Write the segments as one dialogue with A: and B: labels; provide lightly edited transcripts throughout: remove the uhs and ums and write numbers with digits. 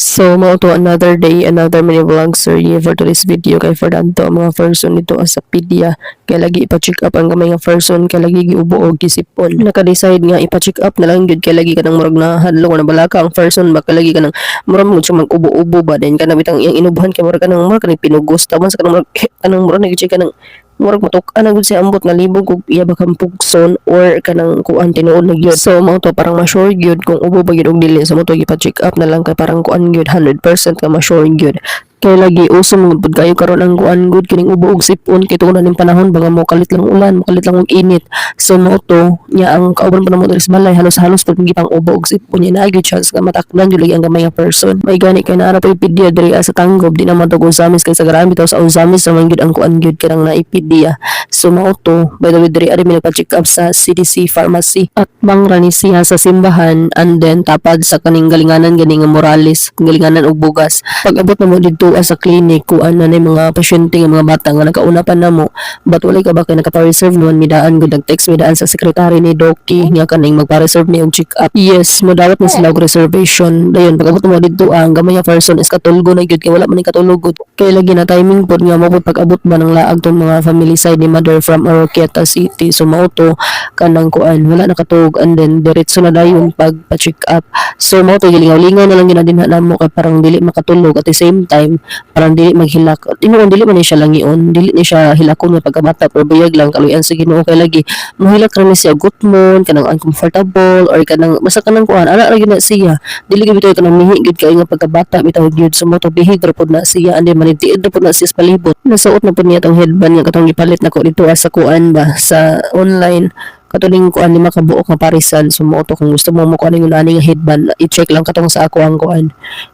A: So, mao to another day, another mini vlog series for today's video kay Fernando ang mga person nito sa pedia kay lagi ipa-check up ang gamay nga person kay lagi giubo og gisipon. Naka-decide nga ipa-check up na lang gyud kay lagi kanang murag na hadlok na balaka ang person baka lagi kanang murag mo siya mag-ubo-ubo ba din kanang bitang iyang inubahan kay murag kanang pinugos taman sa kanang murag kanang murag nag-check kanang murag matuk-an gud siya ambot nga libog ug iya bakang pugson or kanang kuan tinuod na gyud. So mao to parang ma-sure gyud kung ubo ba gyud og dili sa mo to ipa-check up na lang kay parang kuan gyud 100% ka ma-sure gyud. Kay lagi uso mo pud kayo karon ang kuan good kining ubo og sipon kay tungod na ning panahon baga mo kalit lang ulan, mo kalit lang og init. So mao to nya ang kauban pa namo diri sa balay halos-halos pud gipang ubo og sipon nya naay gyud chance nga matakdan gyud lagi ang gamay nga person. May gani kay naara pa ipidya diri sa tanggob di naman to usamis kay sa garami bitaw sa usamis naman gyud ang kuan gyud kanang naipidya. So mao to by the way diri ari mi nagpa-check up sa CDC Pharmacy at mangrani siya sa simbahan and then tapad sa kaning galinganan gani nga Morales galinganan og bugas. Pag abot na mo didto sa clinic kuan na mga pasyente nga mga bata nga nakauna pa namo but walay ka ba kay naka-reserve noon midaan gud nag-text midaan sa secretary ni Doki nga kaning magpa-reserve ni og check up. Yes mo dawat na sila og reservation dayon pag abot mo didto ang gamay nga person is katulgo na gyud kay wala man ni katulog gud kay lagi na timing pod nga mo pag abot ba ng laag tong mga family side ni mother from Oroquieta City. So mao to kanang kuan wala nakatulog and then diretso na dayon pag pa-check up. So mao to gilingaw-lingaw na lang ginadinha namo kay parang dili makatulog at the same time parang dili maghilak. Tinuon dili man ni siya langion, dili ni siya hilakon nga pagkabata pero bayag lang kaluyan sa Ginoo kay lagi mohilak ra ni siya gutmon kanang uncomfortable or kanang basta kanang kuan ana ra gyud na siya. Dili gyud bitaw kanang mihi gyud kay nga pagkabata bitaw gyud so mo to bihig ra pud na siya ande manitiid ra pud na siya sa palibot. Nasuot na pud niya tong headband nga katong gipalit nako dito sa kuan ba sa online katuling kuan lima ka buok nga parisan sumuoto kung gusto mo mo kuan yung ani nga headband i-check lang katong sa ako ang kuan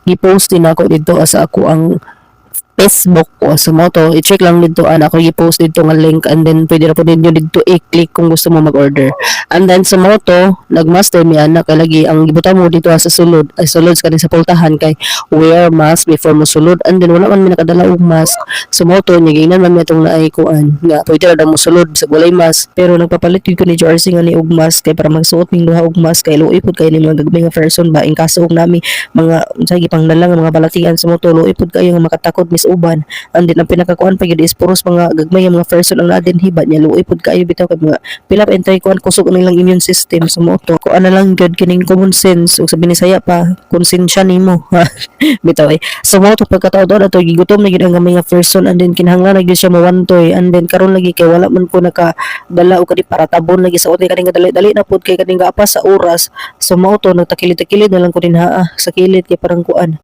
A: gi-post din ako dito sa ako ang Facebook o sa moto i-check lang dito ako i-post dito nga link and then pwede ra po ninyo dito i-click kung gusto mo mag-order and then sa moto nagmaster mi anak kay lagi ang gibutan mo dito sa sulod ay sulod sa sa pultahan kay wear mask before mo sulod and then wala man mi nakadala og mask sa moto nya ginan man mi atong naay kuan nga pwede ra daw mo sulod sa walay mask pero nagpapalit gyud ko ni Jersey nga ni og mask kay para magsuot ning duha og mask kay luoy pud kay ni mga gagmay nga person ba in kaso og nami mga unsay gipanglalang mga balatian sa moto luoy pud kayo nga makatakod uban and then ang pinakakuan pa gyud is puros mga gagmay mga person ang nadin hiba niya luoy pud kayo bitaw kay mga pila pa entry kuan kusog ang ilang immune system sa moto kuan na lang gyud kining common sense ug sa Binisaya pa konsensya nimo bitaw so moto pagkatao daw ato gigutom na gyud ang gamay nga person and then kinahanglan na gyud siya mawantoy and then karon lagi kay wala man ko nakadala og kadi para tabon lagi sa ote kaning dali na pud kay kaning gapas sa oras so moto nagtakilid-takilid na lang ko dinha sa kilid kay parang kuan